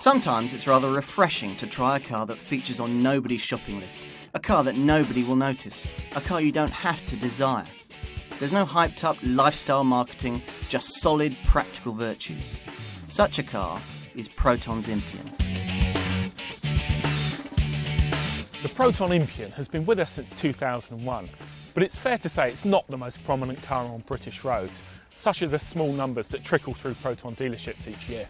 Sometimes it's rather refreshing to try a car that features on nobody's shopping list, a car that nobody will notice, a car you don't have to desire. There's no hyped up lifestyle marketing, just solid practical virtues. Such a car is Proton's Impian. The Proton Impian has been with us since 2001, but it's fair to say it's not the most prominent car on British roads. Such are the small numbers that trickle through Proton dealerships each year.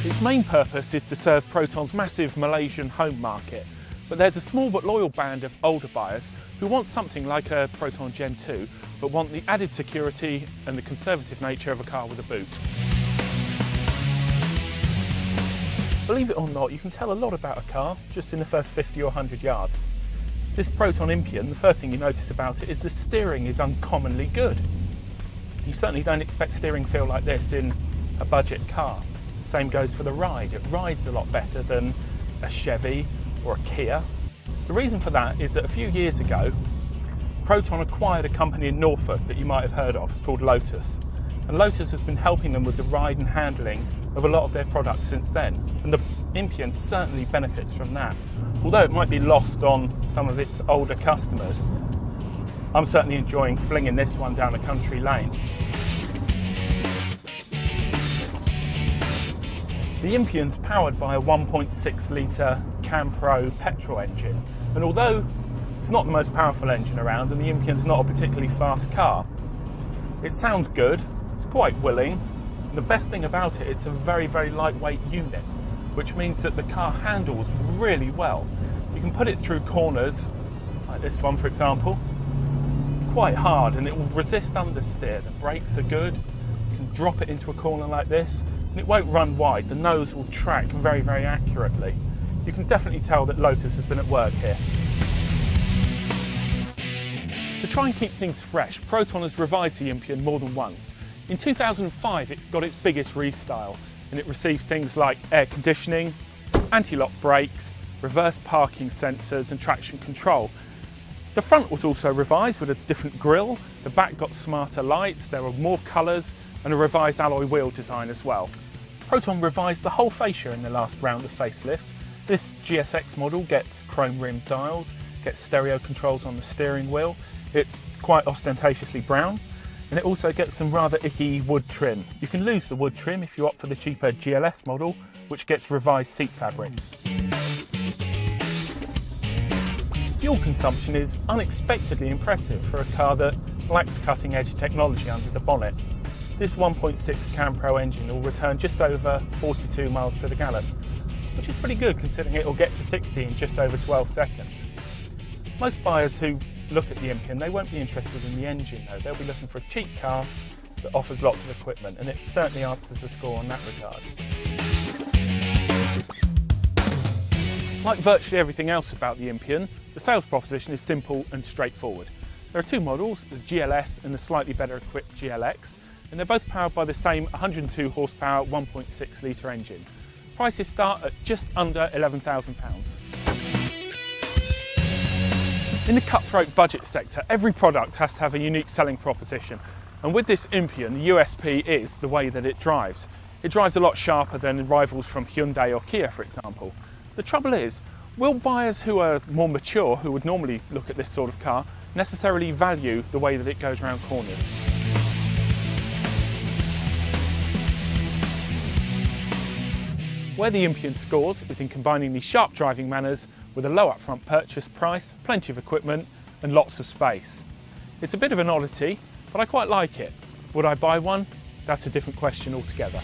Its main purpose is to serve Proton's massive Malaysian home market, but there's a small but loyal band of older buyers who want something like a Proton Gen 2, but want the added security and the conservative nature of a car with a boot. Believe it or not, you can tell a lot about a car just in the first 50 or 100 yards. This Proton Impian, the first thing you notice about it is the steering is uncommonly good. You certainly don't expect steering feel like this in a budget car. Same goes for the ride. It rides a lot better than a Chevy or a Kia. The reason for that is that a few years ago, Proton acquired a company in Norfolk that you might have heard of. It's called Lotus. And Lotus has been helping them with the ride and handling of a lot of their products since then. And the Impian certainly benefits from that. Although it might be lost on some of its older customers, I'm certainly enjoying flinging this one down a country lane. The Impian's powered by a 1.6 litre CamPro petrol engine, and although it's not the most powerful engine around and the Impian's not a particularly fast car, it sounds good, it's quite willing, and the best thing about it, it's a very, very lightweight unit, which means that the car handles really well. You can put it through corners, like this one for example, quite hard, and it will resist understeer. The brakes are good, you can drop it into a corner like this, and it won't run wide. The nose will track very, very accurately. You can definitely tell that Lotus has been at work here. To try and keep things fresh, Proton has revised the Impian more than once. In 2005 it got its biggest restyle, and it received things like air conditioning, anti-lock brakes, reverse parking sensors and traction control. The front was also revised with a different grille, the back got smarter lights, there were more colours and a revised alloy wheel design as well. Proton revised the whole fascia in the last round of facelifts. This GSX model gets chrome rimmed dials, gets stereo controls on the steering wheel, it's quite ostentatiously brown, and it also gets some rather icky wood trim. You can lose the wood trim if you opt for the cheaper GLS model, which gets revised seat fabrics. Fuel consumption is unexpectedly impressive for a car that lacks cutting-edge technology under the bonnet. This 1.6 CamPro engine will return just over 42 miles to the gallon, which is pretty good considering it will get to 60 in just over 12 seconds. Most buyers who look at the Impian, they won't be interested in the engine though. They'll be looking for a cheap car that offers lots of equipment, and it certainly answers the score on that regard. Like virtually everything else about the Impian, the sales proposition is simple and straightforward. There are two models, the GLS and the slightly better equipped GLX, and they're both powered by the same 102 horsepower 1.6 litre engine. Prices start at just under £11,000. In the cutthroat budget sector, every product has to have a unique selling proposition, and with this Impian, the USP is the way that it drives. It drives a lot sharper than rivals from Hyundai or Kia, for example. The trouble is, will buyers who are more mature, who would normally look at this sort of car, necessarily value the way that it goes around corners? Where the Impian scores is in combining these sharp driving manners with a low upfront purchase price, plenty of equipment and lots of space. It's a bit of an oddity, but I quite like it. Would I buy one? That's a different question altogether.